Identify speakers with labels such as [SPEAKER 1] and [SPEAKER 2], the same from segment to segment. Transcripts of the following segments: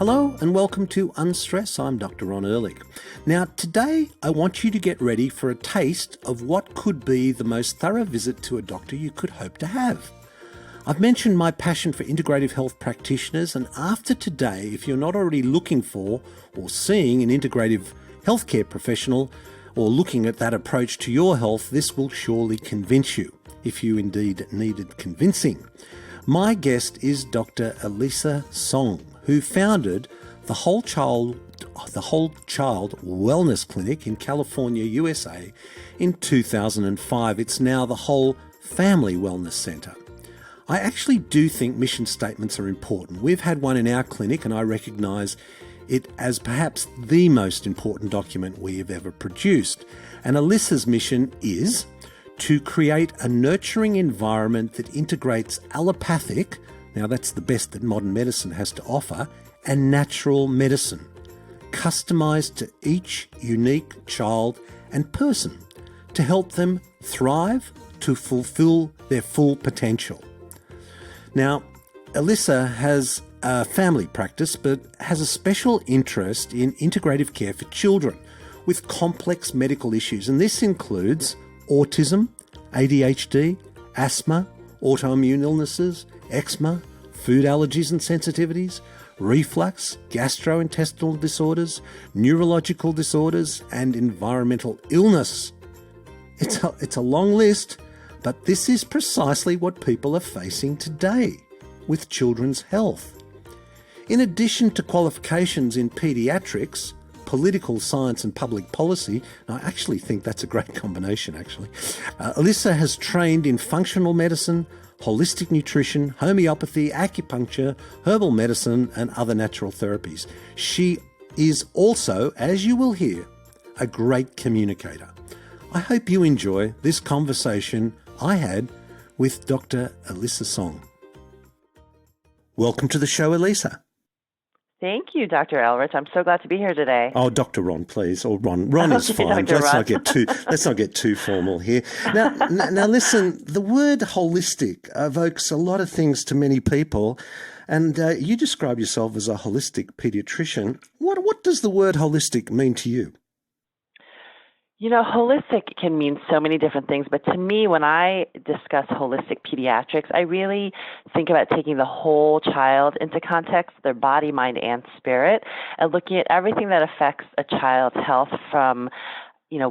[SPEAKER 1] Hello and welcome to Unstress. I'm Dr Ron Ehrlich. Now today I want you to get ready for a taste of what could be the most thorough visit to a doctor you could hope to have. I've mentioned my passion for integrative health practitioners, and after today, if you're not already looking for or seeing an integrative healthcare professional or looking at that approach to your health, this will surely convince you, if you indeed needed convincing. My guest is Dr Elisa Song, who founded the Whole Child Wellness Clinic in California, USA in 2005. It's now the Whole Family Wellness Center. I actually do think mission statements are important. We've had one in our clinic and I recognise it as perhaps the most important document we have ever produced. And Elisa's mission is to create a nurturing environment that integrates allopathic, now that's the best that modern medicine has to offer, and natural medicine, customised to each unique child and person to help them thrive to fulfil their full potential. Now, Elisa has a family practice but has a special interest in integrative care for children with complex medical issues, and this includes autism, ADHD, asthma, autoimmune illnesses, eczema, food allergies and sensitivities, reflux, gastrointestinal disorders, neurological disorders, and environmental illness. It's a long list, but this is precisely what people are facing today with children's health. In addition to qualifications in paediatrics, political science and public policy, and I actually think that's a great combination actually, Elisa has trained in functional medicine, holistic nutrition, homeopathy, acupuncture, herbal medicine, and other natural therapies. She is also, as you will hear, a great communicator. I hope you enjoy this conversation I had with Dr. Elisa Song. Welcome to the show, Elisa.
[SPEAKER 2] Thank you, Dr. Ehrlich. I'm so glad to be here today.
[SPEAKER 1] Oh, Dr. Ron, please, or Ron. Ron is fine. Let's not get too formal here. Now, listen. The word holistic evokes a lot of things to many people, and you describe yourself as a holistic paediatrician. What does the word holistic mean to you?
[SPEAKER 2] You know, holistic can mean so many different things, but to me, when I discuss holistic pediatrics, I really think about taking the whole child into context, their body, mind, and spirit, and looking at everything that affects a child's health from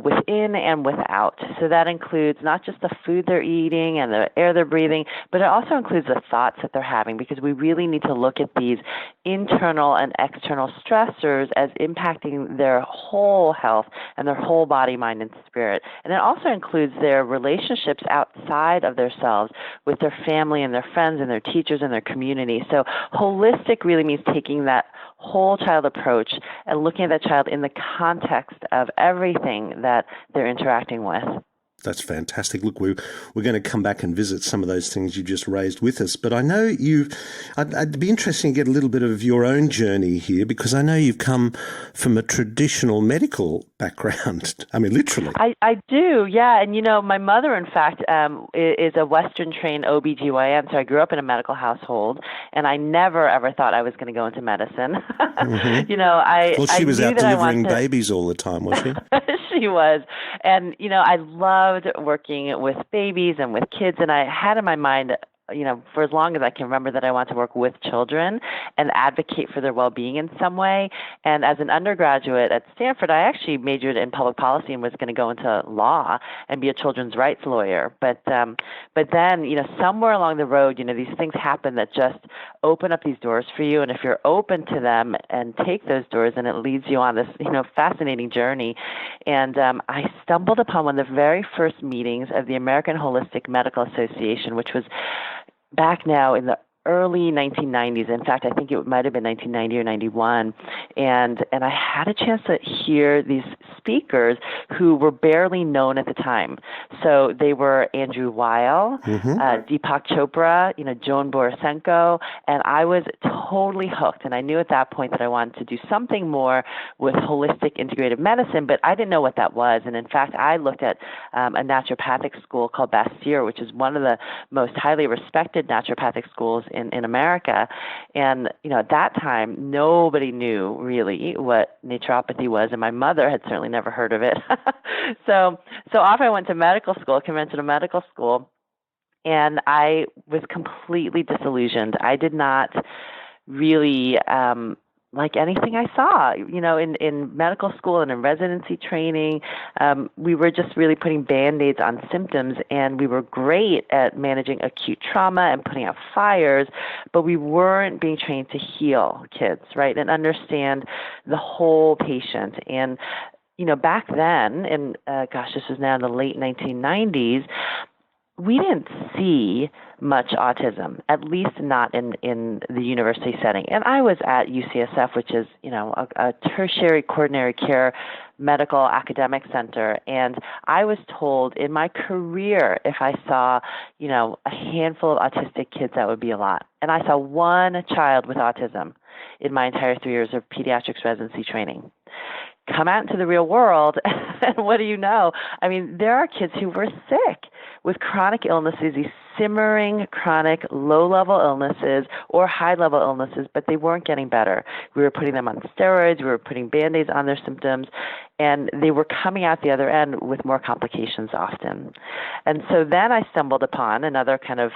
[SPEAKER 2] within and without. So that includes not just the food they're eating and the air they're breathing, but it also includes the thoughts that they're having, because we really need to look at these internal and external stressors as impacting their whole health and their whole body, mind, and spirit. And it also includes their relationships outside of themselves with their family and their friends and their teachers and their community. So holistic really means taking that whole child approach and looking at that child in the context of everything that they're interacting with.
[SPEAKER 1] That's fantastic. Look, we're going to come back and visit some of those things you just raised with us. But I know I'd be interesting to get a little bit of your own journey here, because I know you've come from a traditional medical background. I mean, literally.
[SPEAKER 2] I do, yeah. And, my mother, in fact, is a Western-trained OBGYN, so I grew up in a medical household, and I never, ever thought I was going to go into medicine.
[SPEAKER 1] Mm-hmm. She was out delivering babies all the time, was she?
[SPEAKER 2] She was. And, I loved working with babies and with kids, and I had in my mind, for as long as I can remember, that I want to work with children and advocate for their well-being in some way. And as an undergraduate at Stanford, I actually majored in public policy and was going to go into law and be a children's rights lawyer. But then, somewhere along the road, these things happen that just open up these doors for you. And if you're open to them and take those doors, and it leads you on this, fascinating journey. And I stumbled upon one of the very first meetings of the American Holistic Medical Association, which was back now in the early 1990s. In fact, I think it might have been 1990 or 91. And I had a chance to hear these speakers who were barely known at the time. So they were Andrew Weil, Deepak Chopra, Joan Borisenko, and I was totally hooked. And I knew at that point that I wanted to do something more with holistic integrative medicine, but I didn't know what that was. And in fact, I looked at a naturopathic school called Bastyr, which is one of the most highly respected naturopathic schools in America. And, at that time, nobody knew really what naturopathy was, and my mother had certainly never heard of it. So off I went to medical school, conventional medical school, and I was completely disillusioned. I did not really like anything I saw. In medical school and in residency training, we were just really putting Band-Aids on symptoms, and we were great at managing acute trauma and putting out fires, but we weren't being trained to heal kids, right, and understand the whole patient. And back then, and this was now in the late 1990s, we didn't see much autism, at least not in the university setting. And I was at UCSF, which is, a tertiary coordinary care medical academic center. And I was told in my career, if I saw, a handful of autistic kids, that would be a lot. And I saw one child with autism in my entire 3 years of pediatrics residency training. Come out into the real world, and what do you know? I mean, there are kids who were sick with chronic illnesses, these simmering chronic low-level illnesses or high-level illnesses, but they weren't getting better. We were putting them on steroids, we were putting Band-Aids on their symptoms, and they were coming out the other end with more complications often. And so then I stumbled upon another kind of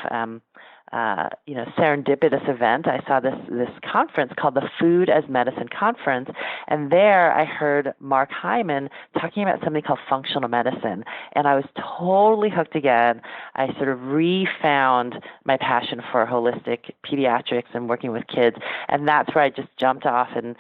[SPEAKER 2] serendipitous event. I saw this conference called the Food as Medicine Conference, and there I heard Mark Hyman talking about something called functional medicine, and I was totally hooked again. I sort of refound my passion for holistic pediatrics and working with kids, and that's where I just jumped off and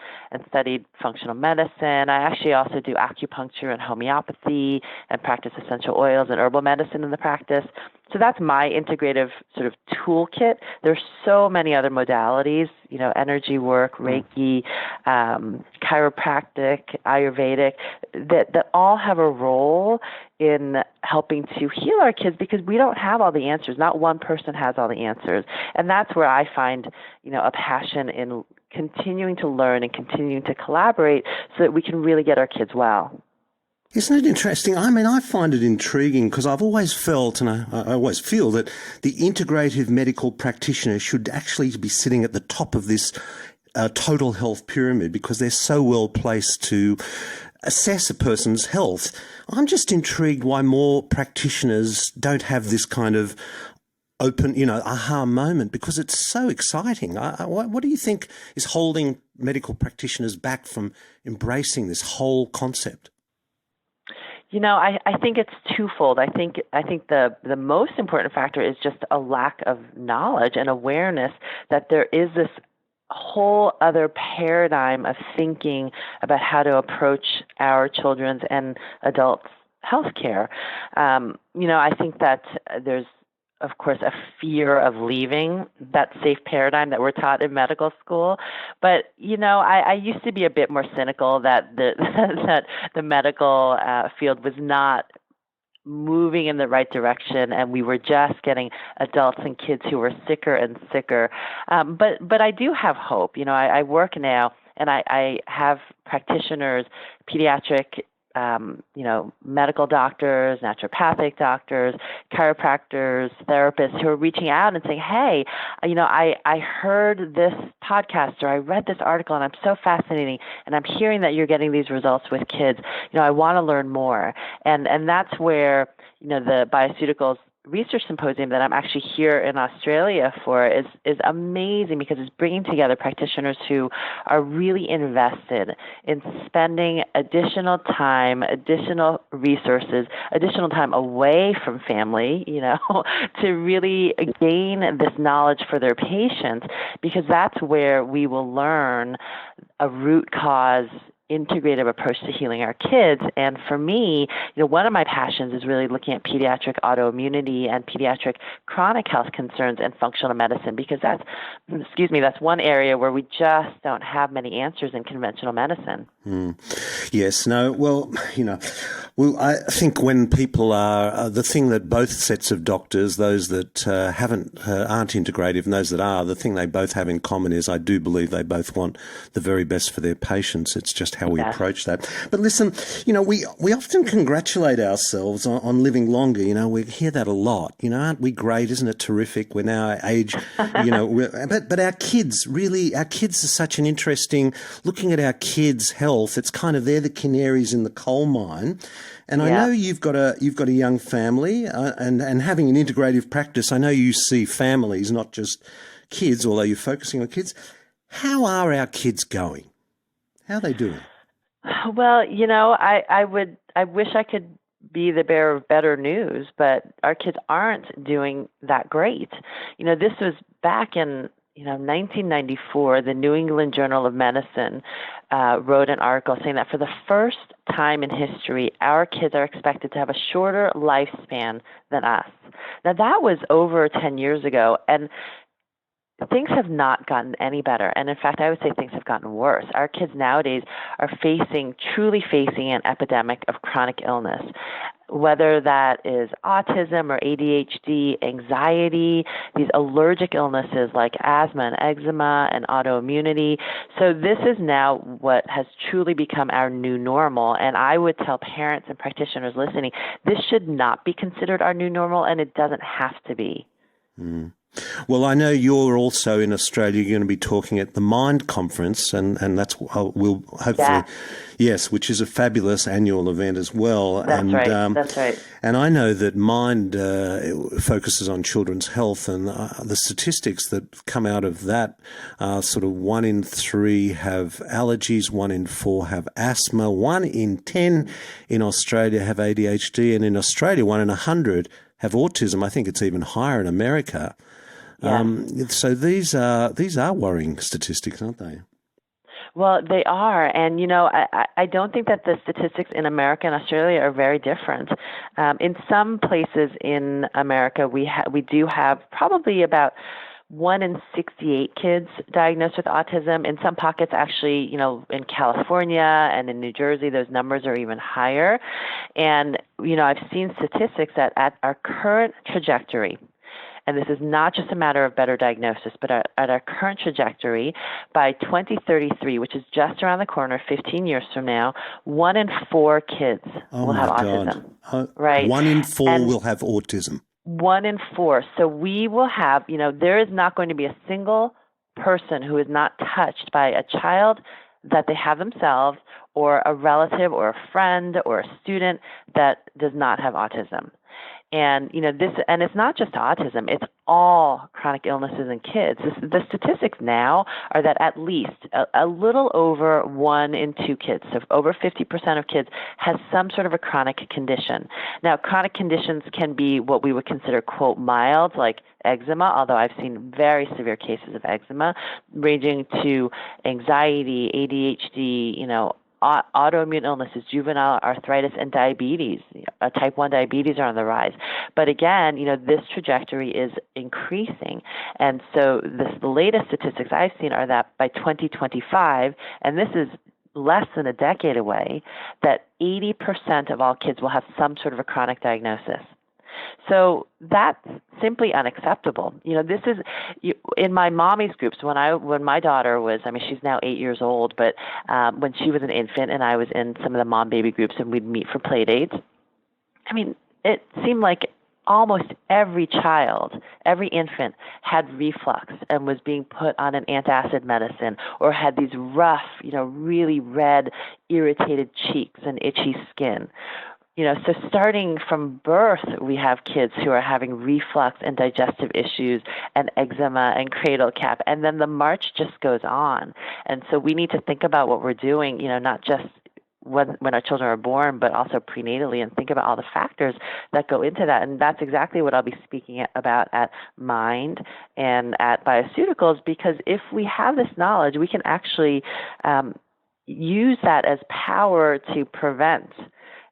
[SPEAKER 2] studied functional medicine. I actually also do acupuncture and homeopathy and practice essential oils and herbal medicine in the practice. So that's my integrative sort of toolkit. There's so many other modalities, energy work, Reiki, chiropractic, Ayurvedic, that all have a role in helping to heal our kids, because we don't have all the answers. Not one person has all the answers. And that's where I find, a passion in continuing to learn and continuing to collaborate so that we can really get our kids well.
[SPEAKER 1] Isn't it interesting? I mean, I find it intriguing because I've always felt, and I always feel, that the integrative medical practitioner should actually be sitting at the top of this total health pyramid, because they're so well placed to assess a person's health. I'm just intrigued why more practitioners don't have this kind of open, aha moment, because it's so exciting. What do you think is holding medical practitioners back from embracing this whole concept?
[SPEAKER 2] I think it's twofold. I think the most important factor is just a lack of knowledge and awareness that there is this whole other paradigm of thinking about how to approach our children's and adults' healthcare. I think that there's, of course, a fear of leaving that safe paradigm that we're taught in medical school. But, I used to be a bit more cynical that the medical field was not moving in the right direction, and we were just getting adults and kids who were sicker and sicker. But I do have hope. I work now, and I have practitioners, pediatric medical doctors, naturopathic doctors, chiropractors, therapists who are reaching out and saying, hey, I heard this podcast or I read this article and I'm so fascinating, and I'm hearing that you're getting these results with kids. I want to learn more. And that's where, the Bioceuticals Research Symposium that I'm actually here in Australia for is amazing, because it's bringing together practitioners who are really invested in spending additional time, additional resources, additional time away from family, to really gain this knowledge for their patients, because that's where we will learn a root cause integrative approach to healing our kids. And for me, one of my passions is really looking at pediatric autoimmunity and pediatric chronic health concerns and functional medicine, because that's one area where we just don't have many answers in conventional medicine.
[SPEAKER 1] Yes, no, well, well, I think when people are, the thing that both sets of doctors, those that aren't integrative and those that are, the thing they both have in common is I do believe they both want the very best for their patients. It's just how we approach that. But listen, we often congratulate ourselves on living longer. We hear that a lot. Aren't we great? Isn't it terrific? We're now age, but our kids are such an interesting, looking at our kids' health. It's kind of, they're the canaries in the coal mine. And I know you've got a young family and having an integrative practice. I know you see families, not just kids, although you're focusing on kids. How are our kids going? How are they doing?
[SPEAKER 2] Well, I wish I could be the bearer of better news, but our kids aren't doing that great. This was back in 1994, the New England Journal of Medicine wrote an article saying that for the first time in history, our kids are expected to have a shorter lifespan than us. Now, that was over 10 years ago, and things have not gotten any better. And in fact, I would say things have gotten worse. Our kids nowadays are truly facing an epidemic of chronic illness, whether that is autism or ADHD, anxiety, these allergic illnesses like asthma and eczema and autoimmunity. So this is now what has truly become our new normal. And I would tell parents and practitioners listening, this should not be considered our new normal, and it doesn't have to be.
[SPEAKER 1] Mm. Well, I know you're also in Australia. You're going to be talking at the Mind Conference, and that's we'll hopefully, yes, which is a fabulous annual event as well.
[SPEAKER 2] That's right.
[SPEAKER 1] And I know that Mind focuses on children's health, and the statistics that come out of that are sort of 1 in 3 have allergies, 1 in 4 have asthma, 1 in 10 in Australia have ADHD, and in Australia 1 in 100 have autism. I think it's even higher in America. So these are worrying statistics, aren't they?
[SPEAKER 2] Well, they are. And, I don't think that the statistics in America and Australia are very different. In some places in America, we do have probably about 1 in 68 kids diagnosed with autism. In some pockets, actually, in California and in New Jersey, those numbers are even higher. And, I've seen statistics that at our current trajectory, and this is not just a matter of better diagnosis, but at our current trajectory, by 2033, which is just around the corner, 15 years from now, 1 in 4 kids will have autism. Right?
[SPEAKER 1] 1 in 4 will have autism.
[SPEAKER 2] 1 in 4. So we will have, there is not going to be a single person who is not touched by a child that they have themselves, or a relative or a friend or a student that does not have autism. And, and it's not just autism, it's all chronic illnesses in kids. The statistics now are that at least a little over 1 in 2 kids, so over 50% of kids, has some sort of a chronic condition. Now, chronic conditions can be what we would consider, quote, mild, like eczema, although I've seen very severe cases of eczema, ranging to anxiety, ADHD, autoimmune illnesses, juvenile arthritis, and diabetes. Type 1 diabetes are on the rise. But again, this trajectory is increasing. And so the latest statistics I've seen are that by 2025, and this is less than a decade away, that 80% of all kids will have some sort of a chronic diagnosis. So that's simply unacceptable. This is in my mommy's groups. When my daughter was, she's now 8 years old, but when she was an infant, and I was in some of the mom baby groups, and we'd meet for play dates. It seemed like almost every child, every infant had reflux and was being put on an antacid medicine, or had these rough, really red, irritated cheeks and itchy skin. So starting from birth, we have kids who are having reflux and digestive issues and eczema and cradle cap, and then the march just goes on. And so we need to think about what we're doing, not just when our children are born, but also prenatally, and think about all the factors that go into that. And that's exactly what I'll be speaking about at Mind and at Bioceuticals, because if we have this knowledge, we can actually use that as power to prevent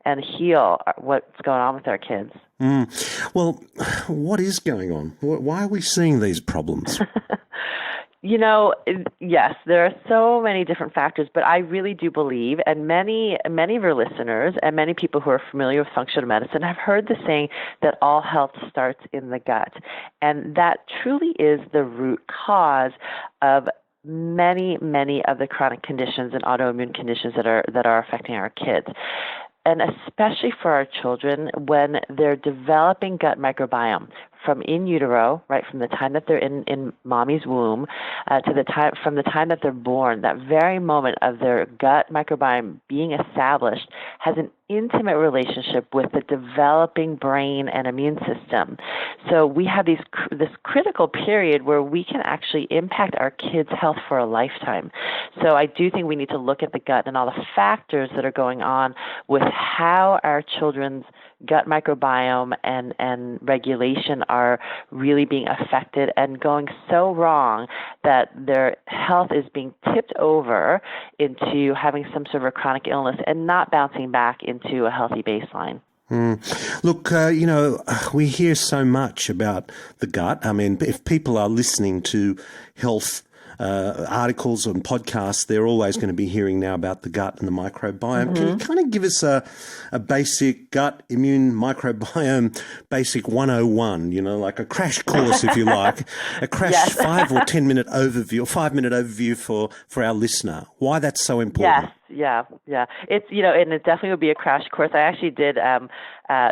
[SPEAKER 2] and heal what's going on with our kids.
[SPEAKER 1] Well, what is going on? Why are we seeing these problems?
[SPEAKER 2] Yes, there are so many different factors, but I really do believe, and many of your listeners and many people who are familiar with functional medicine have heard the saying that all health starts in the gut. And that truly is the root cause of many of the chronic conditions and autoimmune conditions that are affecting our kids. And especially for our children when they're developing gut microbiome from in utero, right, from the time that they're in mommy's womb from the time that they're born, that very moment of their gut microbiome being established has an intimate relationship with the developing brain and immune system. So we have this critical period where we can actually impact our kids' health for a lifetime. So I do think we need to look at the gut and all the factors that are going on with how our children's gut microbiome and regulation are really being affected and going so wrong that their health is being tipped over into having some sort of a chronic illness and not bouncing back into a healthy baseline.
[SPEAKER 1] Look, we hear so much about the gut. I mean, if people are listening to health articles and podcasts, they're always going to be hearing now about the gut and the microbiome. Mm-hmm. Can you kind of give us a basic gut immune microbiome basic 101, like a crash course, if you like, a crash
[SPEAKER 2] Yes.
[SPEAKER 1] 5 or 10 minute overview or 5 minute overview for our listener, why that's so important?
[SPEAKER 2] Yes. Yeah. It's, and it definitely would be a crash course. I actually did,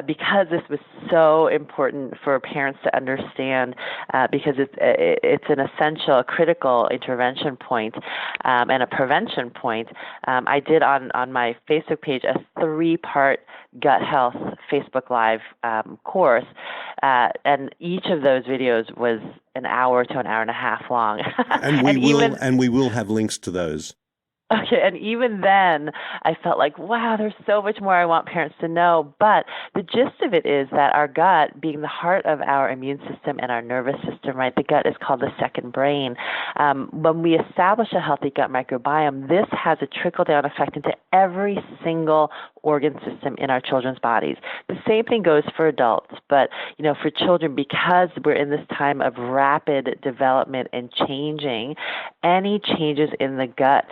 [SPEAKER 2] because this was so important for parents to understand, because it's an essential, a critical intervention point, and a prevention point. I did on my Facebook page a 3-part gut health Facebook Live course, and each of those videos was an hour to an hour and a half long.
[SPEAKER 1] And we will have links to those.
[SPEAKER 2] Okay, and even then, I felt like, wow, there's so much more I want parents to know. But the gist of it is that our gut, being the heart of our immune system and our nervous system, right, the gut is called the second brain. When we establish a healthy gut microbiome, this has a trickle-down effect into every single organ system in our children's bodies. The same thing goes for adults, but, for children, because we're in this time of rapid development and changing, any changes in the gut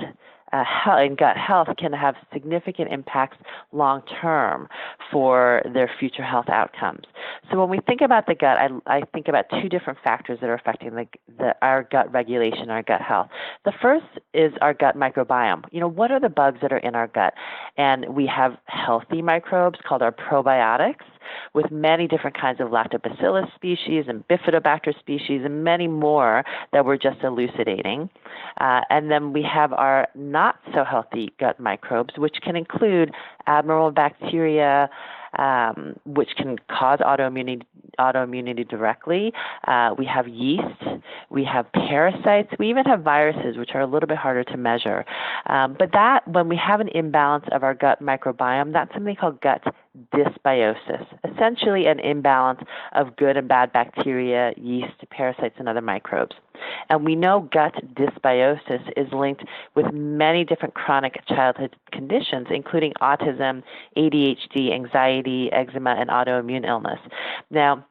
[SPEAKER 2] and gut health can have significant impacts long-term for their future health outcomes. So when we think about the gut, I think about 2 different factors that are affecting our gut regulation, our gut health. The first is our gut microbiome. What are the bugs that are in our gut? And we have healthy microbes called our probiotics, with many different kinds of lactobacillus species and bifidobacter species and many more that we're just elucidating. And then we have our not so healthy gut microbes, which can include abnormal bacteria, which can cause autoimmunity directly. We have yeast, we have parasites, we even have viruses, which are a little bit harder to measure. But that, when we have an imbalance of our gut microbiome, that's something called gut dysbiosis, essentially an imbalance of good and bad bacteria, yeast, parasites, and other microbes. And we know gut dysbiosis is linked with many different chronic childhood conditions, including autism, ADHD, anxiety, eczema, and autoimmune illness. Now,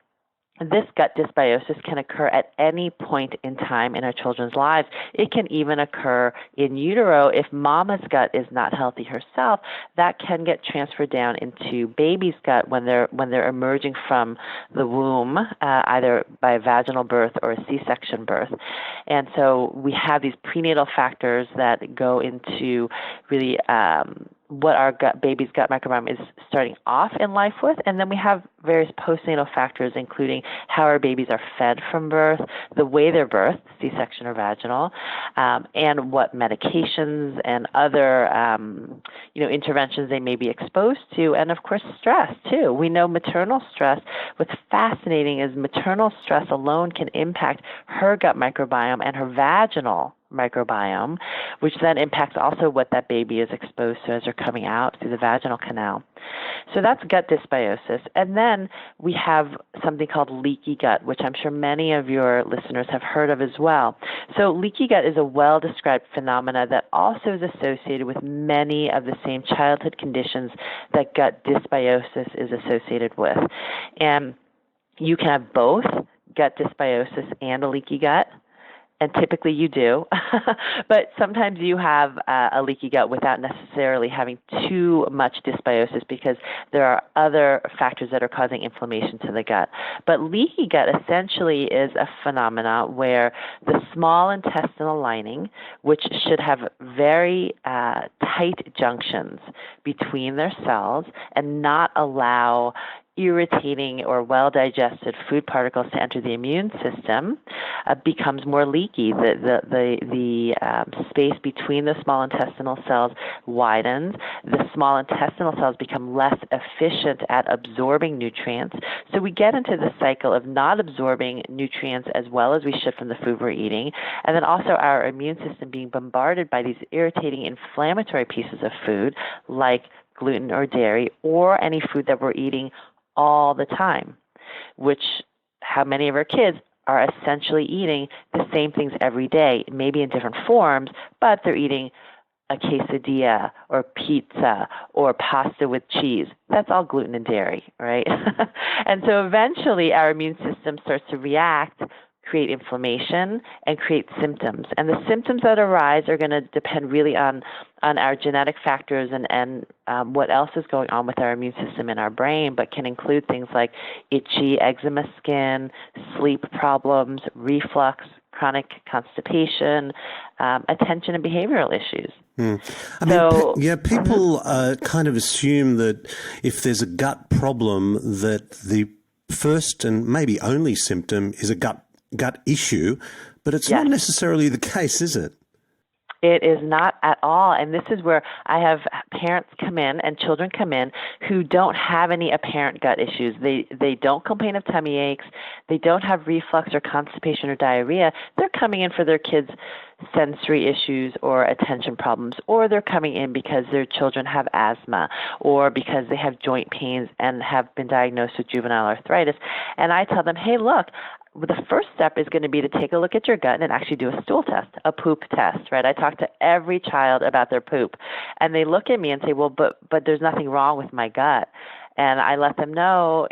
[SPEAKER 2] this gut dysbiosis can occur at any point in time in our children's lives. It can even occur in utero if mama's gut is not healthy herself. That can get transferred down into baby's gut when they're emerging from the womb, either by a vaginal birth or a C-section birth. And so we have these prenatal factors that go into really what our baby's gut microbiome is starting off in life with, and then we have various postnatal factors, including how our babies are fed from birth, the way they're birthed, C-section or vaginal, and what medications and other interventions they may be exposed to, and of course stress too. We know maternal stress. What's fascinating is maternal stress alone can impact her gut microbiome and her vaginal microbiome, which then impacts also what that baby is exposed to as they're coming out through the vaginal canal. So that's gut dysbiosis. And then we have something called leaky gut, which I'm sure many of your listeners have heard of as well. So leaky gut is a well-described phenomena that also is associated with many of the same childhood conditions that gut dysbiosis is associated with. And you can have both gut dysbiosis and a leaky gut. and typically you do, but sometimes you have a leaky gut without necessarily having too much dysbiosis because there are other factors that are causing inflammation to the gut. But leaky gut essentially is a phenomena where the small intestinal lining, which should have very tight junctions between their cells and not allow irritating or well-digested food particles to enter the immune system, becomes more leaky. The space between the small intestinal cells widens. The small intestinal cells become less efficient at absorbing nutrients. So we get into the cycle of not absorbing nutrients as well as we should from the food we're eating, and then also our immune system being bombarded by these irritating inflammatory pieces of food like gluten or dairy or any food that we're eating all the time, which how many of our kids are essentially eating the same things every day, maybe in different forms, but they're eating a quesadilla or pizza or pasta with cheese. That's all gluten and dairy, right? And so eventually our immune system starts to react, create inflammation, and create symptoms. And the symptoms that arise are going to depend really on our genetic factors and what else is going on with our immune system in our brain, but can include things like itchy, eczema skin, sleep problems, reflux, chronic constipation, attention and behavioral issues.
[SPEAKER 1] I mean, people kind of assume that if there's a gut problem that the first and maybe only symptom is a gut issue, but it's not necessarily the case, is it?
[SPEAKER 2] It is not at all. And this is where I have parents come in and children come in who don't have any apparent gut issues. They don't complain of tummy aches. They don't have reflux or constipation or diarrhea. They're coming in for their kids' sensory issues or attention problems, or they're coming in because their children have asthma or because they have joint pains and have been diagnosed with juvenile arthritis. And I tell them, hey, look, the first step is going to be to take a look at your gut and actually do a stool test, a poop test, right? I talk to every child about their poop, and they look at me and say, well, but there's nothing wrong with my gut. And I let them know,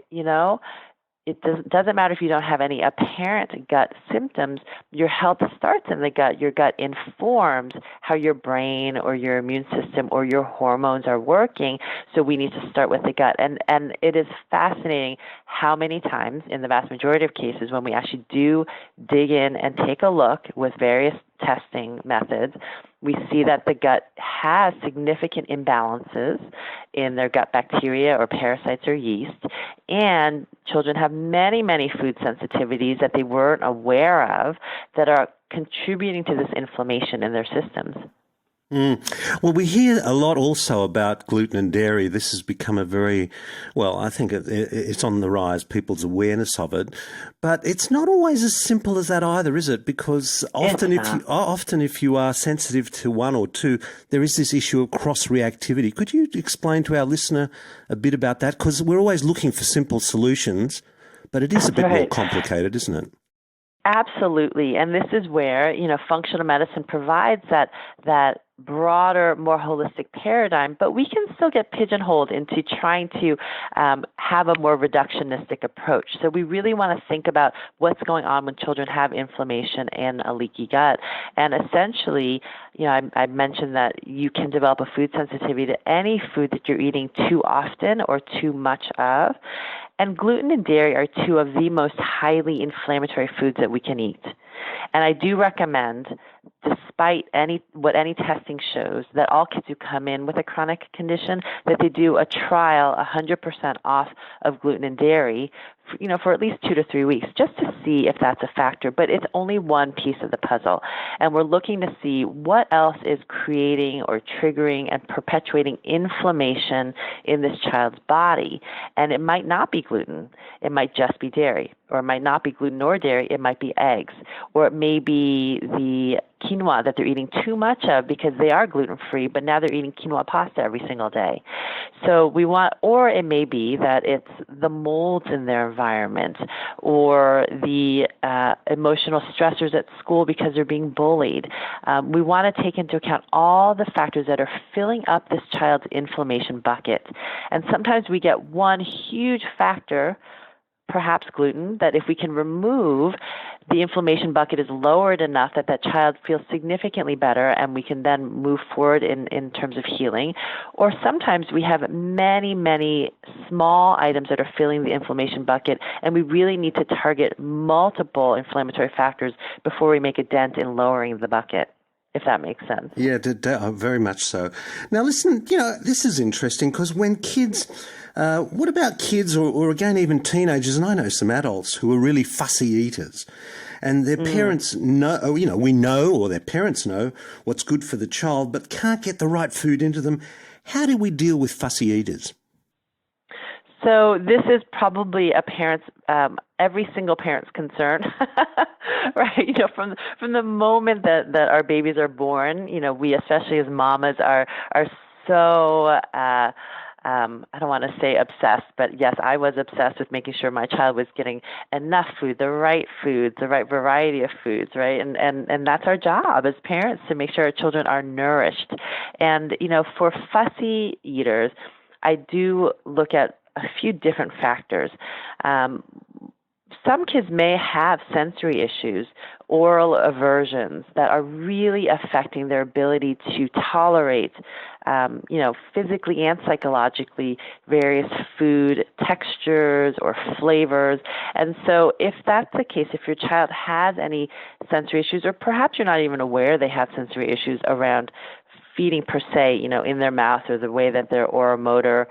[SPEAKER 2] it doesn't matter if you don't have any apparent gut symptoms. Your health starts in the gut. Your gut informs how your brain or your immune system or your hormones are working. So we need to start with the gut. And it is fascinating how many times, in the vast majority of cases, when we actually do dig in and take a look with various testing methods, we see that the gut has significant imbalances in their gut bacteria or parasites or yeast, and children have many, many food sensitivities that they weren't aware of that are contributing to this inflammation in their systems.
[SPEAKER 1] Well, we hear a lot also about gluten and dairy. This has become I think it's on the rise, people's awareness of it. But it's not always as simple as that either, is it? Because often if you are sensitive to one or two, there is this issue of cross-reactivity. Could you explain to our listener a bit about that? Because we're always looking for simple solutions, but it is a bit more complicated, isn't it?
[SPEAKER 2] Absolutely. And this is where, functional medicine provides that broader, more holistic paradigm, but we can still get pigeonholed into trying to have a more reductionistic approach. So we really want to think about what's going on when children have inflammation and a leaky gut. And essentially, I mentioned that you can develop a food sensitivity to any food that you're eating too often or too much of. And gluten and dairy are two of the most highly inflammatory foods that we can eat. And I do recommend, despite what any testing shows, that all kids who come in with a chronic condition, that they do a trial 100% off of gluten and dairy, for at least 2 to 3 weeks, just to see if that's a factor. But it's only one piece of the puzzle. And we're looking to see what else is creating or triggering and perpetuating inflammation in this child's body. And it might not be gluten. It might just be dairy. Or it might not be gluten or dairy. It might be eggs. Or it may be the quinoa that they're eating too much of because they are gluten-free, but now they're eating quinoa pasta every single day. So or it may be that it's the molds in their environment or the emotional stressors at school because they're being bullied. We want to take into account all the factors that are filling up this child's inflammation bucket. And sometimes we get one huge factor perhaps gluten, that if we can remove, the inflammation bucket is lowered enough that that child feels significantly better, and we can then move forward in terms of healing. Or sometimes we have many, many small items that are filling the inflammation bucket, and we really need to target multiple inflammatory factors before we make a dent in lowering the bucket, if that makes sense.
[SPEAKER 1] Yeah, very much so. Now, listen, this is interesting because when kids, what about kids or again, even teenagers, and I know some adults who are really fussy eaters, and their parents know, we know, or their parents know what's good for the child, but can't get the right food into them. How do we deal with fussy eaters?
[SPEAKER 2] So this is probably a parent's, every single parent's concern, right? From the moment that our babies are born, we, especially as mamas, are so I don't want to say obsessed, but yes, I was obsessed with making sure my child was getting enough food, the right variety of foods, right? And that's our job as parents, to make sure our children are nourished. And for fussy eaters, I do look at a few different factors. Some kids may have sensory issues, oral aversions that are really affecting their ability to tolerate, physically and psychologically, various food textures or flavors. And so if that's the case, if your child has any sensory issues, or perhaps you're not even aware they have sensory issues around feeding per se, in their mouth, or the way that their oromotor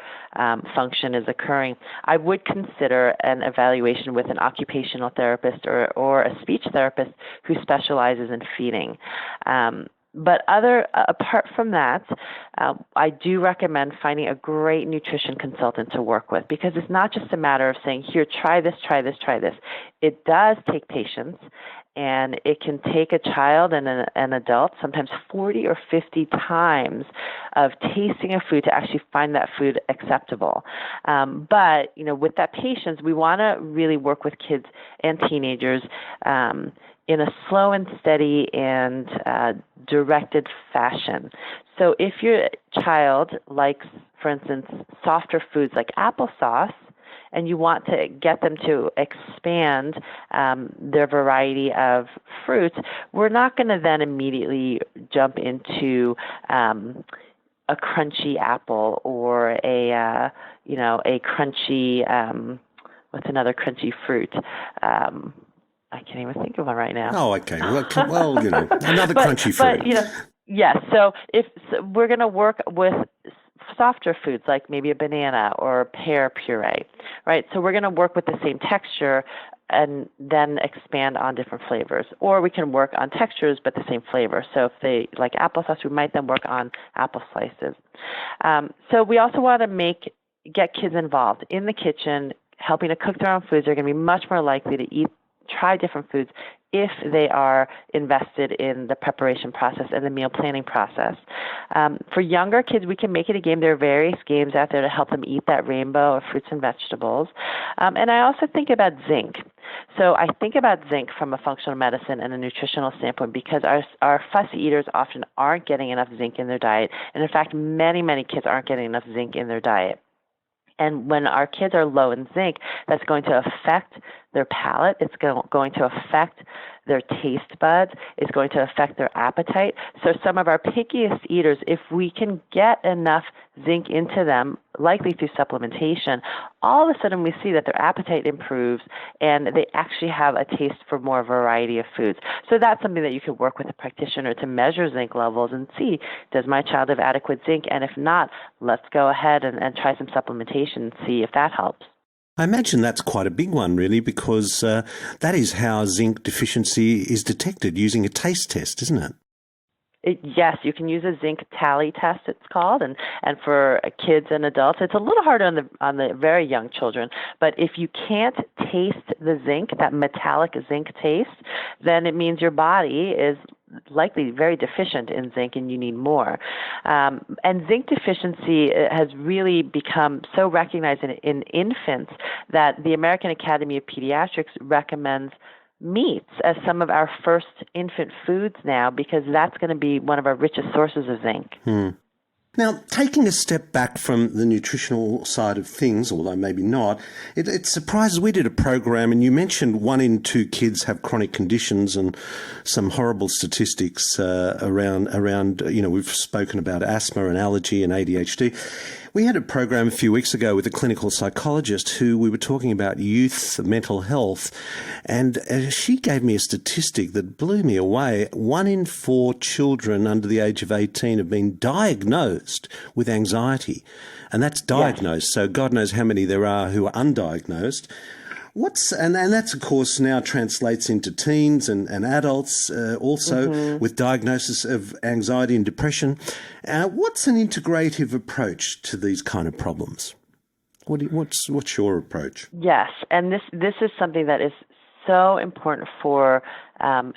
[SPEAKER 2] function is occurring, I would consider an evaluation with an occupational therapist or a speech therapist who specializes in feeding. But apart from that, I do recommend finding a great nutrition consultant to work with, because it's not just a matter of saying, here, try this, try this, try this. It does take patience, and it can take a child and an adult sometimes 40 or 50 times of tasting a food to actually find that food acceptable. But, with that patience, we want to really work with kids and teenagers in a slow and steady and directed fashion. So if your child likes, for instance, softer foods like applesauce, and you want to get them to expand their variety of fruits, we're not going to then immediately jump into a crunchy apple or a crunchy, what's another crunchy fruit? I can't even think of one right now.
[SPEAKER 1] Oh, okay. Well, another crunchy fruit.
[SPEAKER 2] But, yes. So we're going to work with softer foods like maybe a banana or pear puree, right? So we're going to work with the same texture and then expand on different flavors. Or we can work on textures but the same flavor. So if they like applesauce, we might then work on apple slices. So we also want to get kids involved in the kitchen, helping to cook their own foods. They're going to be much more likely to try different foods if they are invested in the preparation process and the meal planning process. For younger kids, we can make it a game. There are various games out there to help them eat that rainbow of fruits and vegetables. And I also think about zinc. So I think about zinc from a functional medicine and a nutritional standpoint, because our fussy eaters often aren't getting enough zinc in their diet. And in fact, many, many kids aren't getting enough zinc in their diet. And when our kids are low in zinc, that's going to affect their palate. It's going to affect their taste buds. It's going to affect their appetite. So some of our pickiest eaters, if we can get enough zinc into them, likely through supplementation, all of a sudden we see that their appetite improves and they actually have a taste for more variety of foods. So that's something that you could work with a practitioner to measure zinc levels and see, does my child have adequate zinc? And if not, let's go ahead and try some supplementation and see if that helps.
[SPEAKER 1] I imagine that's quite a big one, really, because that is how zinc deficiency is detected, using a taste test, isn't it?
[SPEAKER 2] Yes, you can use a zinc tally test, it's called, and for kids and adults, it's a little harder on the very young children. But if you can't taste the zinc, that metallic zinc taste, then it means your body is likely very deficient in zinc and you need more. And zinc deficiency has really become so recognized in infants that the American Academy of Pediatrics recommends meats as some of our first infant foods now, because that's going to be one of our richest sources of zinc.
[SPEAKER 1] Now, taking a step back from the nutritional side of things, although maybe not, it surprises. We did a program and you mentioned 1 in 2 kids have chronic conditions and some horrible statistics around, we've spoken about asthma and allergy and ADHD. We had a program a few weeks ago with a clinical psychologist who we were talking about youth mental health, and she gave me a statistic that blew me away. 1 in 4 children under the age of 18 have been diagnosed with anxiety, and that's diagnosed. Yes. So God knows how many there are who are undiagnosed. And that's, of course, now translates into teens and adults also with diagnosis of anxiety and depression. What's an integrative approach to these kind of problems? What's your approach?
[SPEAKER 2] Yes, and this is something that is so important for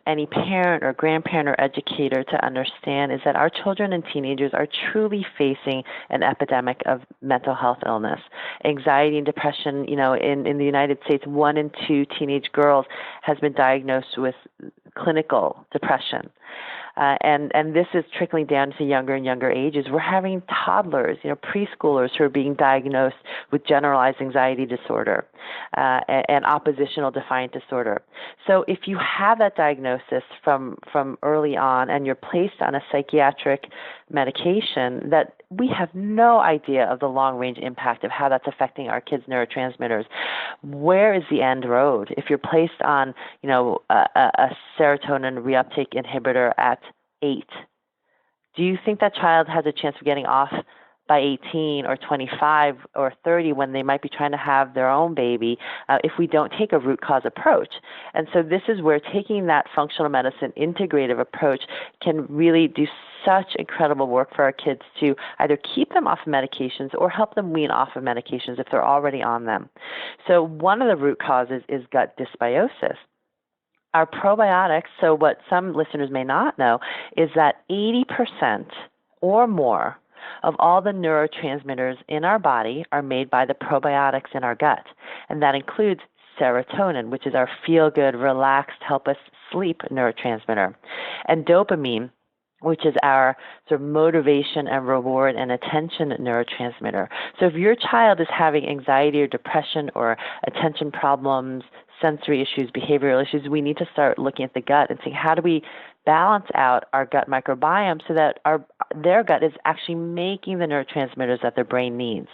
[SPEAKER 2] any parent or grandparent or educator to understand, is that our children and teenagers are truly facing an epidemic of mental health illness. Anxiety and depression, in the United States, 1 in 2 teenage girls has been diagnosed with clinical depression. And this is trickling down to younger and younger ages. We're having toddlers, preschoolers who are being diagnosed with generalized anxiety disorder and oppositional defiant disorder. So if you have that diagnosis from early on and you're placed on a psychiatric medication, that we have no idea of the long-range impact of how that's affecting our kids' neurotransmitters. Where is the end road? If you're placed on, a serotonin reuptake inhibitor at 8, do you think that child has a chance of getting off by 18 or 25 or 30 when they might be trying to have their own baby if we don't take a root cause approach? And so this is where taking that functional medicine integrative approach can really do such incredible work for our kids to either keep them off of medications or help them wean off of medications if they're already on them. So one of the root causes is gut dysbiosis. Our probiotics, so what some listeners may not know, is that 80% or more of all the neurotransmitters in our body are made by the probiotics in our gut. And that includes serotonin, which is our feel-good, relaxed, help us sleep neurotransmitter, and dopamine, which is our sort of motivation and reward and attention neurotransmitter. So if your child is having anxiety or depression or attention problems, sensory issues, behavioral issues, we need to start looking at the gut and seeing how do we balance out our gut microbiome so that their gut is actually making the neurotransmitters that their brain needs.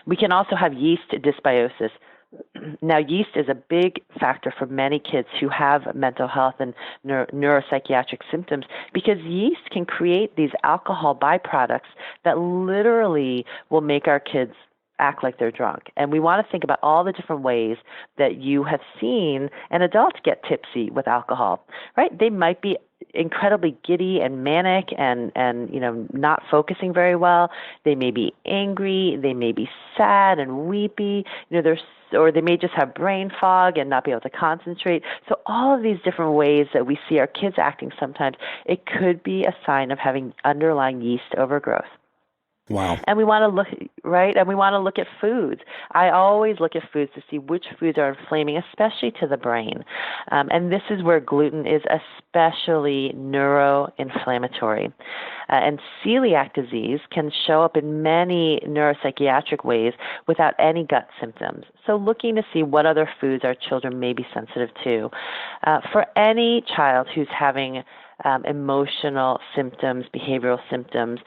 [SPEAKER 2] We can also have yeast dysbiosis. Now, yeast is a big factor for many kids who have mental health and neuropsychiatric symptoms because yeast can create these alcohol byproducts that literally will make our kids act like they're drunk. And we want to think about all the different ways that you have seen an adult get tipsy with alcohol, right? They might be incredibly giddy and manic and not focusing very well. They may be angry. They may be sad and weepy. Or they may just have brain fog and not be able to concentrate. So all of these different ways that we see our kids acting sometimes, it could be a sign of having underlying yeast overgrowth.
[SPEAKER 1] Wow.
[SPEAKER 2] And we want to look, right? And we want to look at foods. I always look at foods to see which foods are inflaming, especially to the brain. And this is where gluten is especially neuroinflammatory. And celiac disease can show up in many neuropsychiatric ways without any gut symptoms. So looking to see what other foods our children may be sensitive to. For any child who's having emotional symptoms, behavioral symptoms,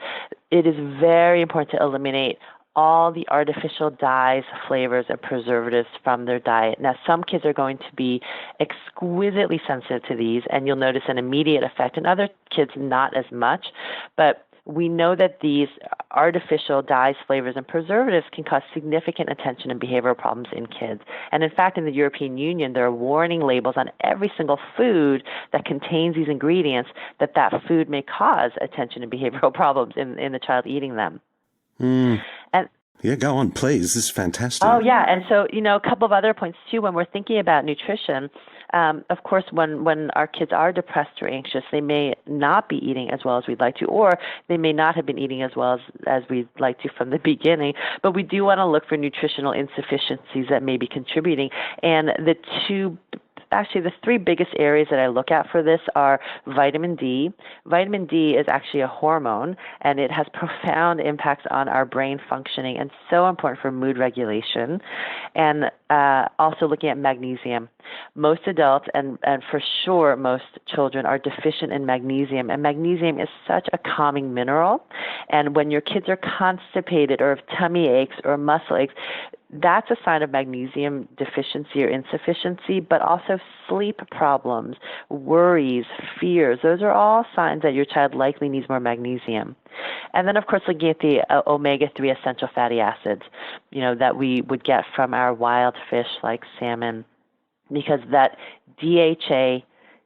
[SPEAKER 2] it is very important to eliminate all the artificial dyes, flavors, and preservatives from their diet. Now, some kids are going to be exquisitely sensitive to these, and you'll notice an immediate effect, and other kids not as much. But we know that these artificial dyes, flavors, and preservatives can cause significant attention and behavioral problems in kids. And in fact, in the European Union, there are warning labels on every single food that contains these ingredients that food may cause attention and behavioral problems in the child eating them.
[SPEAKER 1] Mm.
[SPEAKER 2] And
[SPEAKER 1] yeah, go on, please. This is fantastic.
[SPEAKER 2] Oh, yeah. And so, a couple of other points, too, when we're thinking about nutrition, of course, when our kids are depressed or anxious, they may not be eating as well as we'd like to, or they may not have been eating as well as we'd like to from the beginning. But we do want to look for nutritional insufficiencies that may be contributing. And the two actually the three biggest areas that I look at for this are vitamin D. Vitamin D is actually a hormone, and it has profound impacts on our brain functioning and so important for mood regulation. And also looking at magnesium. Most adults and for sure most children are deficient in magnesium, and magnesium is such a calming mineral. And when your kids are constipated or have tummy aches or muscle aches, that's a sign of magnesium deficiency or insufficiency, but also sleep problems, worries, fears. Those are all signs that your child likely needs more magnesium. And then, of course, looking at the omega-3 essential fatty acids, that we would get from our wild fish like salmon, because that DHA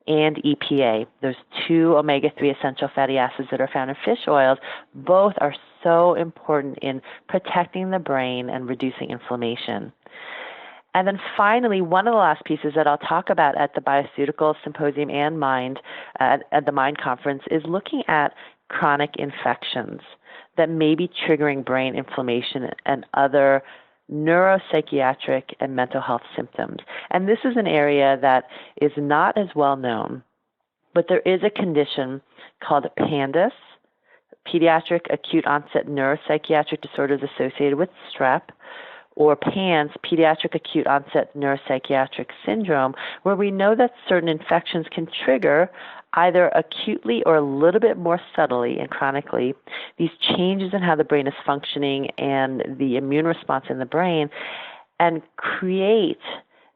[SPEAKER 2] and EPA, those two omega-3 essential fatty acids that are found in fish oils, both are so important in protecting the brain and reducing inflammation. And then finally, one of the last pieces that I'll talk about at the Bioceutical Symposium and Mind, at the Mind Conference, is looking at chronic infections that may be triggering brain inflammation and other neuropsychiatric and mental health symptoms. And this is an area that is not as well known, but there is a condition called PANDAS, Pediatric Acute Onset Neuropsychiatric Disorders Associated with Strep, or PANS, Pediatric Acute Onset Neuropsychiatric Syndrome, where we know that certain infections can trigger either acutely or a little bit more subtly and chronically these changes in how the brain is functioning and the immune response in the brain, and create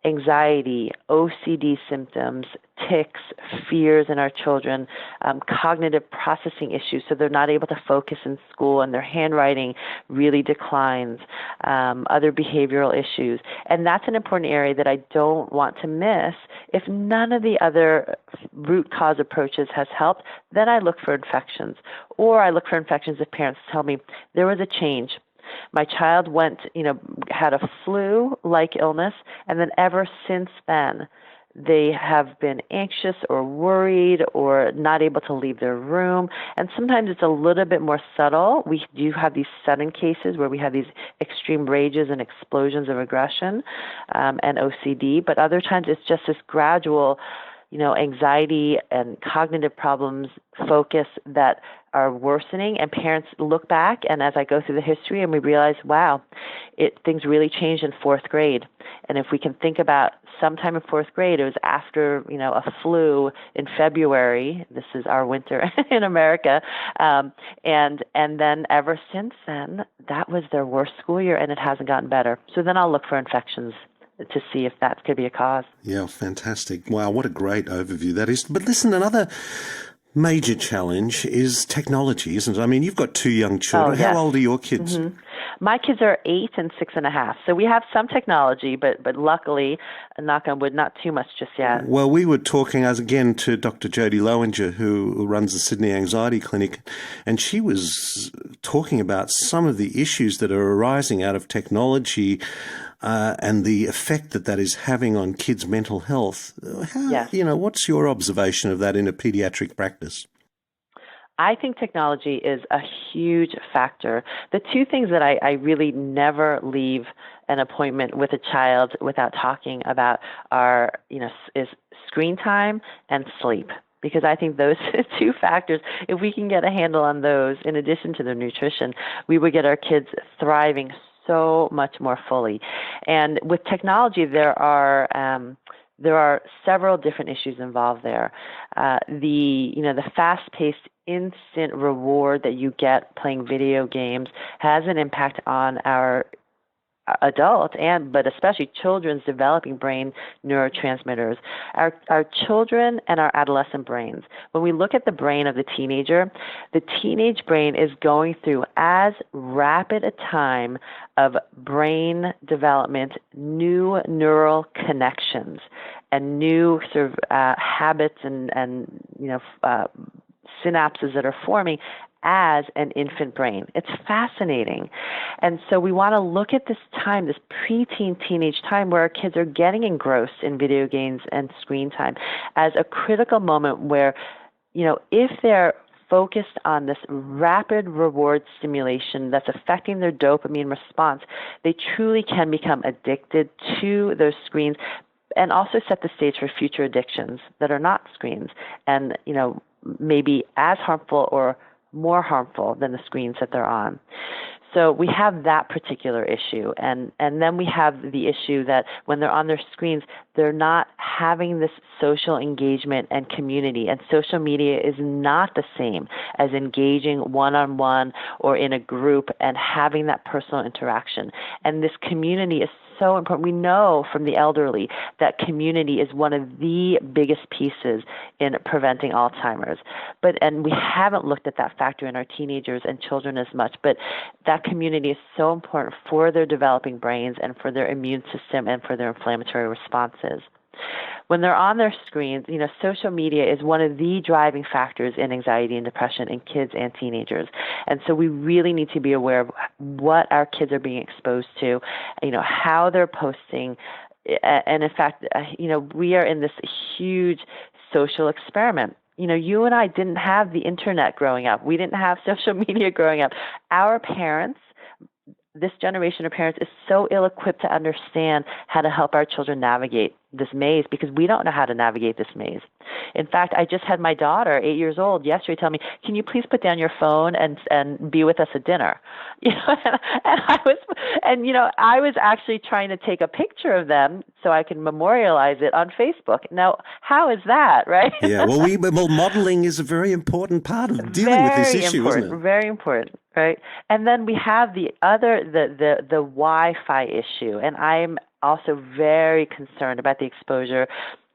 [SPEAKER 2] anxiety, OCD symptoms, tics, fears in our children, cognitive processing issues, so they're not able to focus in school and their handwriting really declines, other behavioral issues. And that's an important area that I don't want to miss. If none of the other root cause approaches has helped, then I look for infections. Or I look for infections if parents tell me there was a change. My child had a flu-like illness, and then ever since then, they have been anxious or worried or not able to leave their room. And sometimes it's a little bit more subtle. We do have these sudden cases where we have these extreme rages and explosions of aggression and OCD, but other times it's just this gradual anxiety and cognitive problems, focus that are worsening, and parents look back, and as I go through the history, and we realize, wow, things really changed in fourth grade. And if we can think about sometime in fourth grade, it was after, a flu in February. This is our winter in America. And then ever since then, that was their worst school year, and it hasn't gotten better. So then I'll look for infections to see if that could be a cause.
[SPEAKER 1] Yeah, fantastic. Wow, what a great overview that is. But listen, another major challenge is technology, isn't it? I mean, you've got two young children.
[SPEAKER 2] Oh, yes.
[SPEAKER 1] How old are your kids?
[SPEAKER 2] Mm-hmm. My kids are 8 and 6.5. So we have some technology, but luckily, knock on wood, not too much just yet.
[SPEAKER 1] Well, we were talking again to Dr. Jodie Lowinger, who runs the Sydney Anxiety Clinic, and she was talking about some of the issues that are arising out of technology and the effect that is having on kids' mental health.
[SPEAKER 2] Yes.
[SPEAKER 1] What's your observation of that in a pediatric practice?
[SPEAKER 2] I think technology is a huge factor. The two things that I really never leave an appointment with a child without talking about are, is screen time and sleep. Because I think those two factors, if we can get a handle on those, in addition to their nutrition, we would get our kids thriving so much more fully. And with technology, there are several different issues involved there. The fast-paced instant reward that you get playing video games has an impact on our adult but especially children's developing brain neurotransmitters. Our children and our adolescent brains, when we look at the brain of the teenage brain is going through as rapid a time of brain development, new neural connections, and new sort of habits and synapses that are forming as an infant brain. It's fascinating. And so we want to look at this time, this preteen teenage time where our kids are getting engrossed in video games and screen time as a critical moment where, if they're focused on this rapid reward stimulation that's affecting their dopamine response, they truly can become addicted to those screens and also set the stage for future addictions that are not screens, and maybe as harmful or more harmful than the screens that they're on. So we have that particular issue. And then we have the issue that when they're on their screens, they're not having this social engagement and community. And social media is not the same as engaging one-on-one or in a group and having that personal interaction. And this community is so important. We know from the elderly that community is one of the biggest pieces in preventing Alzheimer's. And we haven't looked at that factor in our teenagers and children as much, but that community is so important for their developing brains and for their immune system and for their inflammatory responses. When they're on their screens, social media is one of the driving factors in anxiety and depression in kids and teenagers. And so we really need to be aware of what our kids are being exposed to, how they're posting. And in fact, we are in this huge social experiment. You and I didn't have the internet growing up. We didn't have social media growing up. Our parents, this generation of parents, is so ill-equipped to understand how to help our children navigate this maze because we don't know how to navigate this maze. In fact, I just had my daughter, 8 years old, yesterday tell me, "Can you please put down your phone and be with us at dinner?" I was actually trying to take a picture of them so I can memorialize it on Facebook. Now, how is that, right?
[SPEAKER 1] Yeah, well, modeling is a very important part of dealing with this issue, isn't it?
[SPEAKER 2] Very important, right? And then we have the Wi-Fi issue, and I'm also very concerned about the exposure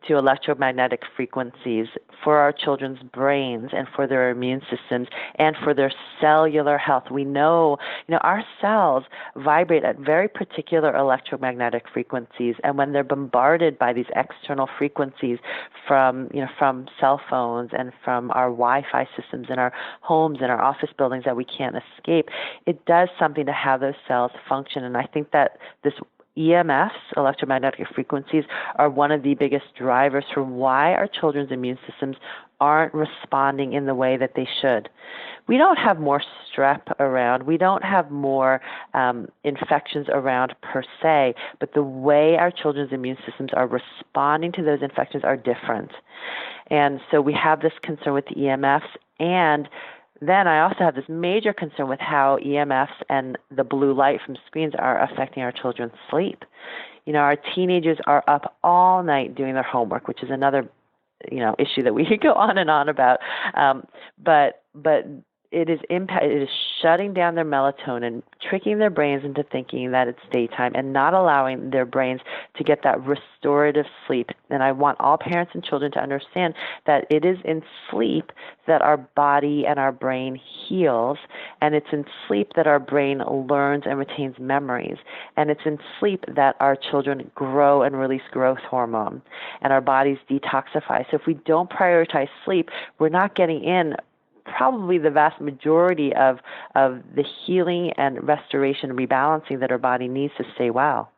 [SPEAKER 2] to electromagnetic frequencies for our children's brains and for their immune systems and for their cellular health. We know, our cells vibrate at very particular electromagnetic frequencies, and when they're bombarded by these external frequencies from cell phones and from our Wi-Fi systems in our homes and our office buildings that we can't escape, it does something to how those cells function. And I think that this EMFs, electromagnetic frequencies, are one of the biggest drivers for why our children's immune systems aren't responding in the way that they should. We don't have more strep around. We don't have more infections around per se, but the way our children's immune systems are responding to those infections are different. And so we have this concern with the EMFs, and then I also have this major concern with how EMFs and the blue light from screens are affecting our children's sleep. Our teenagers are up all night doing their homework, which is another, issue that we could go on and on about. But it is shutting down their melatonin, tricking their brains into thinking that it's daytime and not allowing their brains to get that restorative sleep. And I want all parents and children to understand that it is in sleep that our body and our brain heals, and it's in sleep that our brain learns and retains memories, and it's in sleep that our children grow and release growth hormone, and our bodies detoxify. So if we don't prioritize sleep, we're not getting in probably the vast majority of the healing and restoration and rebalancing that our body needs to stay well.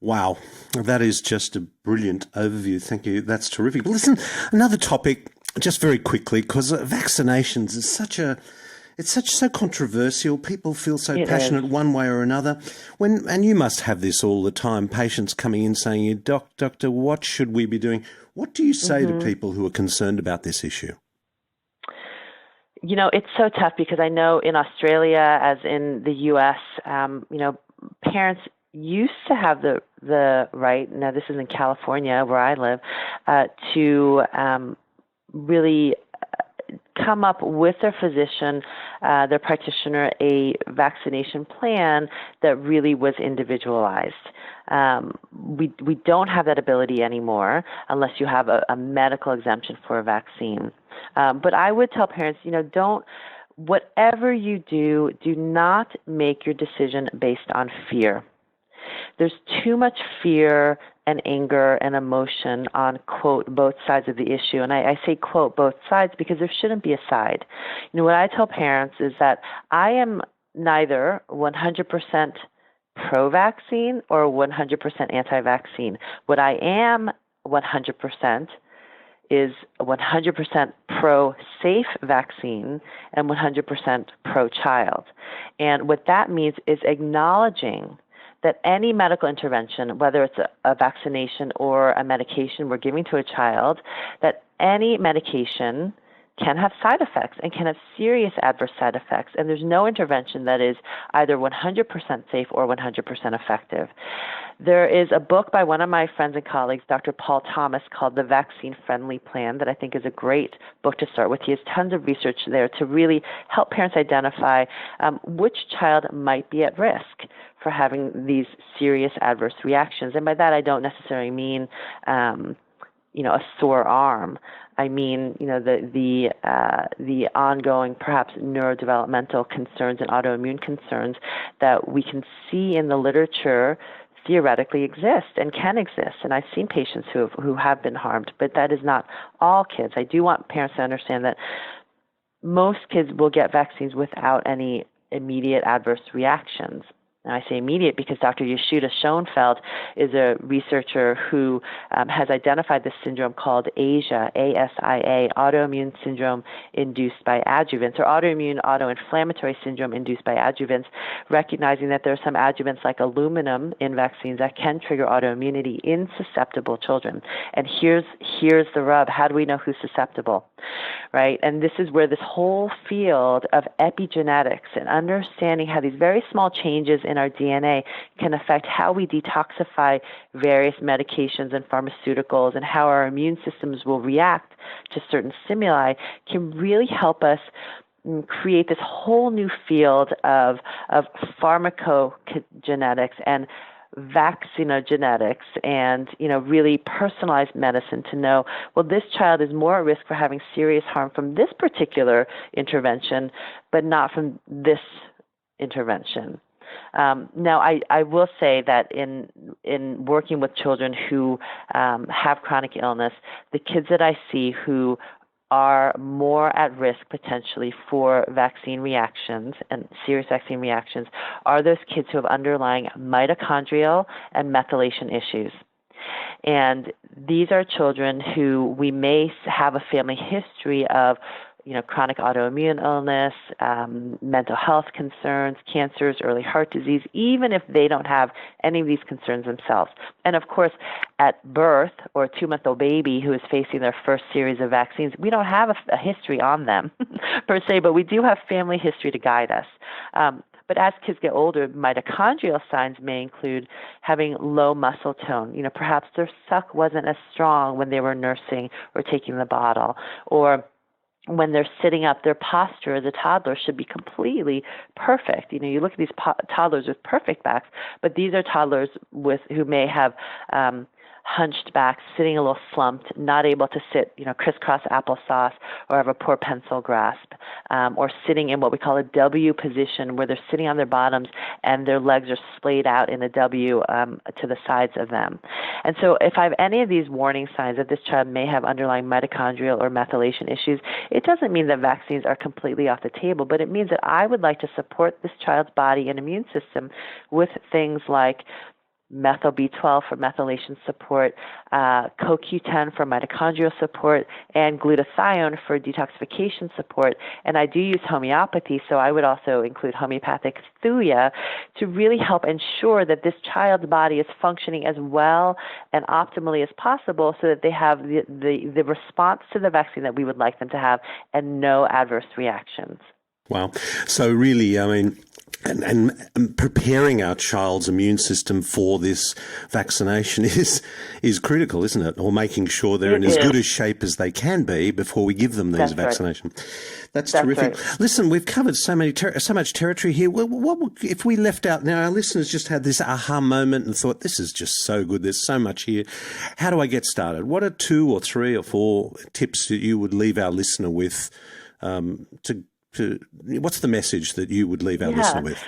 [SPEAKER 1] Wow, that is just a brilliant overview. Thank you. That's terrific. Listen, another topic, just very quickly, because vaccinations is so controversial. People feel so passionate one way or another. And you must have this all the time, patients coming in saying, Doctor, what should we be doing? What do you say to people who are concerned about this issue?
[SPEAKER 2] It's so tough because I know in Australia, as in the U.S., parents used to have the right, now this is in California where I live, to really come up with their physician, their practitioner, a vaccination plan that really was individualized. We don't have that ability anymore unless you have a medical exemption for a vaccine. But I would tell parents, whatever you do, do not make your decision based on fear. There's too much fear and anger and emotion on, quote, both sides of the issue. And I say, quote, both sides because there shouldn't be a side. What I tell parents is that I am neither 100% pro-vaccine or 100% anti-vaccine. What I am 100% is 100% pro-safe vaccine and 100% pro-child. And what that means is acknowledging that any medical intervention, whether it's a vaccination or a medication we're giving to a child, that any medication can have side effects and can have serious adverse side effects. And there's no intervention that is either 100% safe or 100% effective. There is a book by one of my friends and colleagues, Dr. Paul Thomas, called The Vaccine Friendly Plan, that I think is a great book to start with. He has tons of research there to really help parents identify which child might be at risk for having these serious adverse reactions. And by that, I don't necessarily mean, a sore arm. I mean, the ongoing, perhaps neurodevelopmental concerns and autoimmune concerns that we can see in the literature theoretically exist and can exist. And I've seen patients who have been harmed, but that is not all kids. I do want parents to understand that most kids will get vaccines without any immediate adverse reactions. And I say immediate because Dr. Yehuda Schoenfeld is a researcher who has identified this syndrome called ASIA, A-S-I-A, autoimmune syndrome induced by adjuvants, or autoimmune autoinflammatory syndrome induced by adjuvants, recognizing that there are some adjuvants like aluminum in vaccines that can trigger autoimmunity in susceptible children. And here's the rub. How do we know who's susceptible? Right? And this is where this whole field of epigenetics and understanding how these very small changes in our DNA can affect how we detoxify various medications and pharmaceuticals and how our immune systems will react to certain stimuli can really help us create this whole new field of pharmacogenetics and vaccinogenetics and, really personalized medicine to know, well, this child is more at risk for having serious harm from this particular intervention, but not from this intervention. Now, I will say that in working with children who have chronic illness, the kids that I see who are more at risk potentially for vaccine reactions and serious vaccine reactions are those kids who have underlying mitochondrial and methylation issues. And these are children who we may have a family history of chronic autoimmune illness, mental health concerns, cancers, early heart disease, even if they don't have any of these concerns themselves. And of course, at birth, or a 2-month-old baby who is facing their first series of vaccines, we don't have a history on them per se, but we do have family history to guide us. But as kids get older, mitochondrial signs may include having low muscle tone. Perhaps their suck wasn't as strong when they were nursing or taking the bottle, or when they're sitting up, their posture as a toddler should be completely perfect. You look at these toddlers with perfect backs, but these are toddlers who may have hunched back, sitting a little slumped, not able to sit, crisscross applesauce, or have a poor pencil grasp, or sitting in what we call a W position, where they're sitting on their bottoms and their legs are splayed out in a W to the sides of them. And so if I have any of these warning signs that this child may have underlying mitochondrial or methylation issues, it doesn't mean that vaccines are completely off the table, but it means that I would like to support this child's body and immune system with things like methyl B12 for methylation support, CoQ10 for mitochondrial support, and glutathione for detoxification support. And I do use homeopathy, so I would also include homeopathic thuya to really help ensure that this child's body is functioning as well and optimally as possible so that they have the response to the vaccine that we would like them to have and no adverse reactions.
[SPEAKER 1] Wow. So really, and preparing our child's immune system for this vaccination is critical, isn't it? Or making sure they're in as good a shape as they can be before we give them these vaccinations. Right. That's terrific. Right. Listen, we've covered so much territory here. What if we left out? Now, our listeners just had this aha moment and thought, this is just so good. There's so much here. How do I get started? What are 2 or 3 or 4 tips that you would leave our listener with what's the message that you would leave our listener with?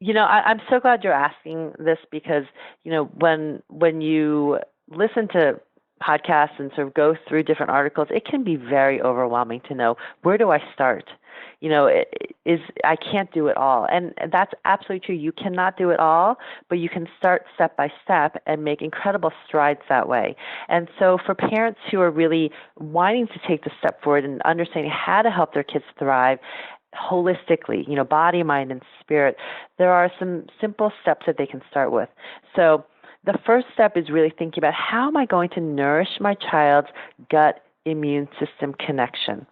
[SPEAKER 2] I'm so glad you're asking this because, when you listen to podcasts and sort of go through different articles, it can be very overwhelming to know, where do I start? I can't do it all. And that's absolutely true. You cannot do it all, but you can start step by step and make incredible strides that way. And so for parents who are really wanting to take the step forward and understanding how to help their kids thrive, holistically, body, mind, and spirit, there are some simple steps that they can start with. So the first step is really thinking about, how am I going to nourish my child's gut immune system connection?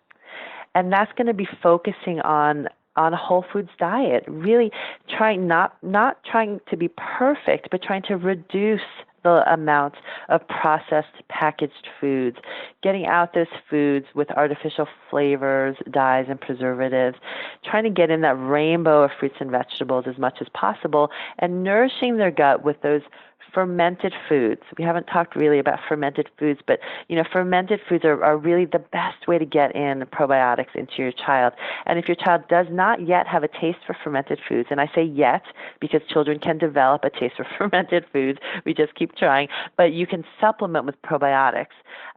[SPEAKER 2] And that's going to be focusing on a whole foods diet, really trying not trying to be perfect, but trying to reduce the amount of processed packaged foods, getting out those foods with artificial flavors, dyes, and preservatives, trying to get in that rainbow of fruits and vegetables as much as possible, and nourishing their gut with those fermented foods. We haven't talked really about fermented foods, but fermented foods are really the best way to get in probiotics into your child. And if your child does not yet have a taste for fermented foods, and I say yet because children can develop a taste for fermented foods, we just keep trying, but you can supplement with probiotics.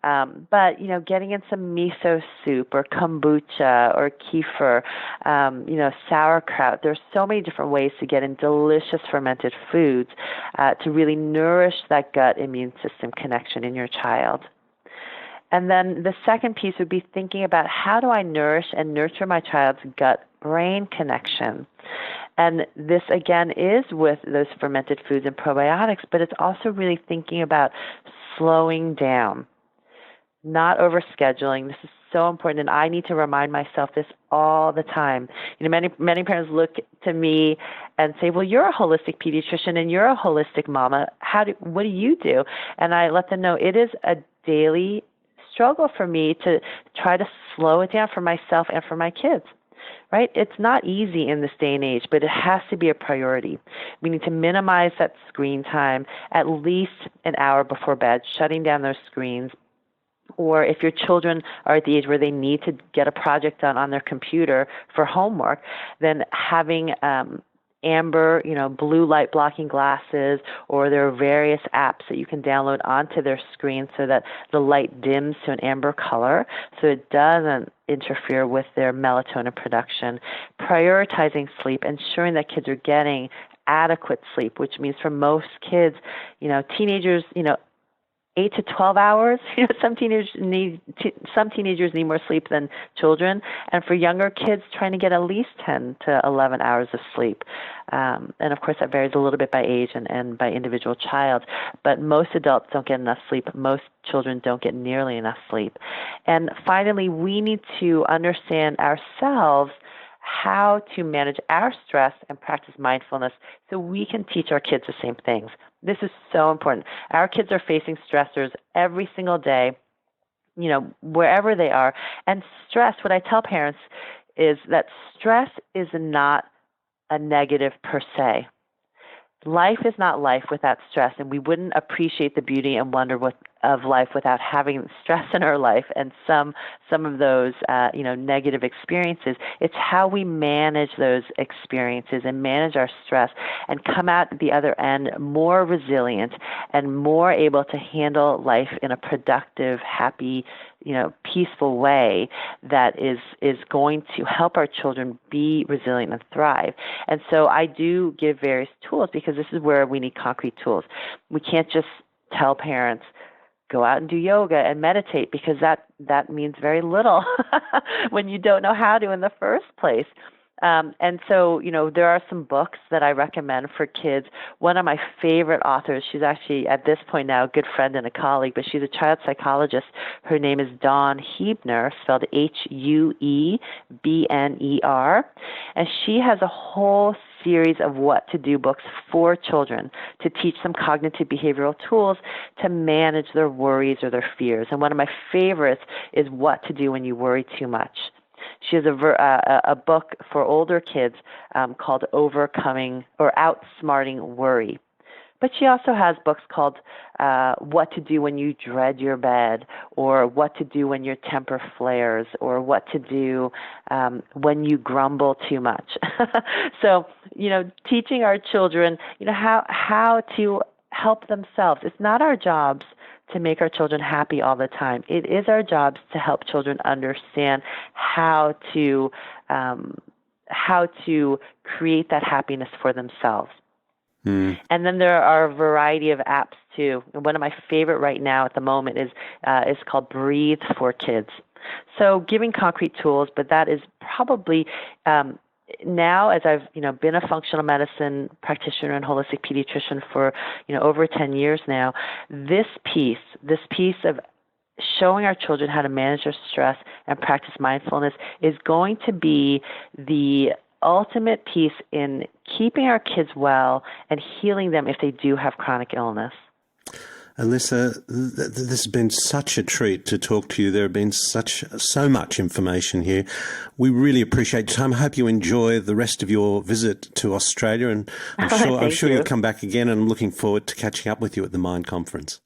[SPEAKER 2] But getting in some miso soup or kombucha or kefir, sauerkraut. There's so many different ways to get in delicious fermented foods to really nourish that gut immune system connection in your child. And then the second piece would be thinking about, how do I nourish and nurture my child's gut-brain connection? And this, again, is with those fermented foods and probiotics, but it's also really thinking about slowing down, not overscheduling. This is so important, and I need to remind myself this all the time. Many parents look to me and say, "Well, you're a holistic pediatrician and you're a holistic mama. What do you do?" And I let them know it is a daily struggle for me to try to slow it down for myself and for my kids. Right? It's not easy in this day and age, but it has to be a priority. We need to minimize that screen time at least an hour before bed, shutting down those screens. Or if your children are at the age where they need to get a project done on their computer for homework, then having amber, blue light blocking glasses, or there are various apps that you can download onto their screen so that the light dims to an amber color so it doesn't interfere with their melatonin production. Prioritizing sleep, ensuring that kids are getting adequate sleep, which means for most kids, teenagers, 8 to 12 hours. Some teenagers need more sleep than children, and for younger kids, trying to get at least 10 to 11 hours of sleep. And of course, that varies a little bit by age and by individual child. But most adults don't get enough sleep. Most children don't get nearly enough sleep. And finally, we need to understand ourselves how to manage our stress and practice mindfulness so we can teach our kids the same things. This is so important. Our kids are facing stressors every single day, wherever they are. And stress, what I tell parents is that stress is not a negative per se. Life is not life without stress, and we wouldn't appreciate the beauty and wonder of life without having stress in our life and some of those negative experiences. It's how we manage those experiences and manage our stress and come out the other end more resilient and more able to handle life in a productive, happy, peaceful way that is going to help our children be resilient and thrive. And so I do give various tools because this is where we need concrete tools. We can't just tell parents, go out and do yoga and meditate, because that means very little when you don't know how to in the first place. And so, there are some books that I recommend for kids. One of my favorite authors, she's actually at this point now a good friend and a colleague, but she's a child psychologist. Her name is Dawn Huebner, spelled Huebner. And she has a whole series of what to do books for children to teach them cognitive behavioral tools to manage their worries or their fears. And one of my favorites is What to Do When You Worry Too Much. She has a book for older kids called Overcoming or Outsmarting Worry. But she also has books called What to Do When You Dread Your Bed, or What to Do When Your Temper Flares, or What to Do When You Grumble Too Much. So, teaching our children, how to help themselves. It's not our jobs to make our children happy all the time. It is our jobs to help children understand how to create that happiness for themselves. And then there are a variety of apps too. One of my favorite right now at the moment is called Breathe for Kids. So giving concrete tools, but that is probably now, as I've been a functional medicine practitioner and holistic pediatrician for over 10 years now, this piece of showing our children how to manage their stress and practice mindfulness is going to be the ultimate piece in keeping our kids well and healing them if they do have chronic illness.
[SPEAKER 1] Elisa, this has been such a treat to talk to you. There have been so much information here. We really appreciate your time. I hope you enjoy the rest of your visit to Australia, and I'm sure you'll come back again, and I'm looking forward to catching up with you at the Mind Conference.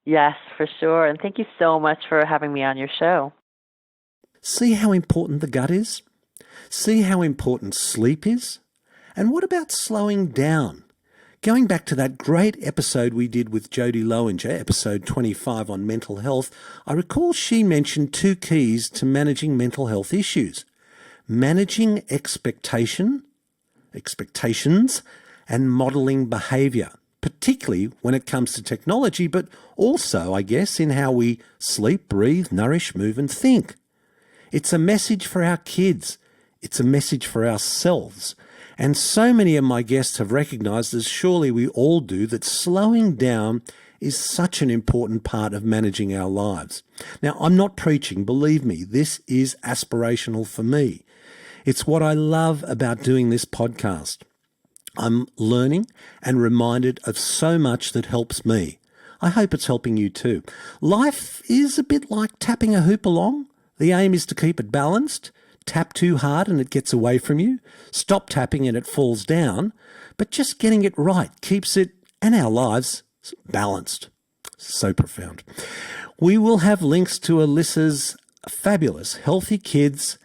[SPEAKER 2] Yes, for sure. And thank you so much for having me on your show.
[SPEAKER 1] See how important the gut is? See how important sleep is? And what about slowing down? Going back to that great episode we did with Jodie Lowinger, episode 25 on mental health, I recall she mentioned 2 keys to managing mental health issues: managing expectations, and modelling behaviour, particularly when it comes to technology, but also, I guess, in how we sleep, breathe, nourish, move and think. It's a message for our kids. It's a message for ourselves. And so many of my guests have recognised, as surely we all do, that slowing down is such an important part of managing our lives. Now, I'm not preaching, believe me, this is aspirational for me. It's what I love about doing this podcast. I'm learning and reminded of so much that helps me. I hope it's helping you too. Life is a bit like tapping a hoop along. The aim is to keep it balanced. Tap too hard and it gets away from you. Stop tapping and it falls down. But just getting it right keeps it and our lives balanced. So profound. We will have links to Elisa's fabulous Healthy Kids,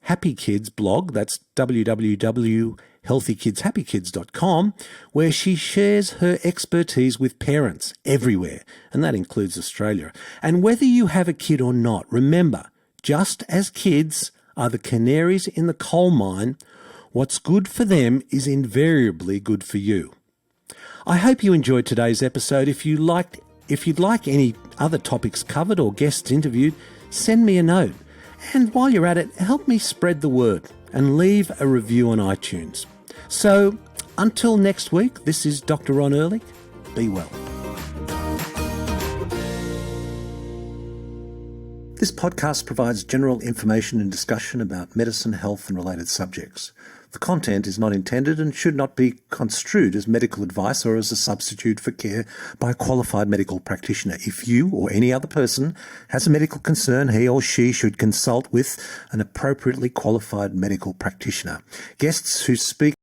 [SPEAKER 1] Happy Kids blog. That's www.healthykidshappykids.com, where she shares her expertise with parents everywhere, and that includes Australia. And whether you have a kid or not, remember, just as kids are the canaries in the coal mine, what's good for them is invariably good for you. I hope you enjoyed today's episode. If you'd like any other topics covered or guests interviewed, send me a note. And while you're at it, help me spread the word and leave a review on iTunes. So until next week, this is Dr. Ron Ehrlich. Be well. This podcast provides general information and discussion about medicine, health and related subjects. The content is not intended and should not be construed as medical advice or as a substitute for care by a qualified medical practitioner. If you or any other person has a medical concern, he or she should consult with an appropriately qualified medical practitioner. Guests who speak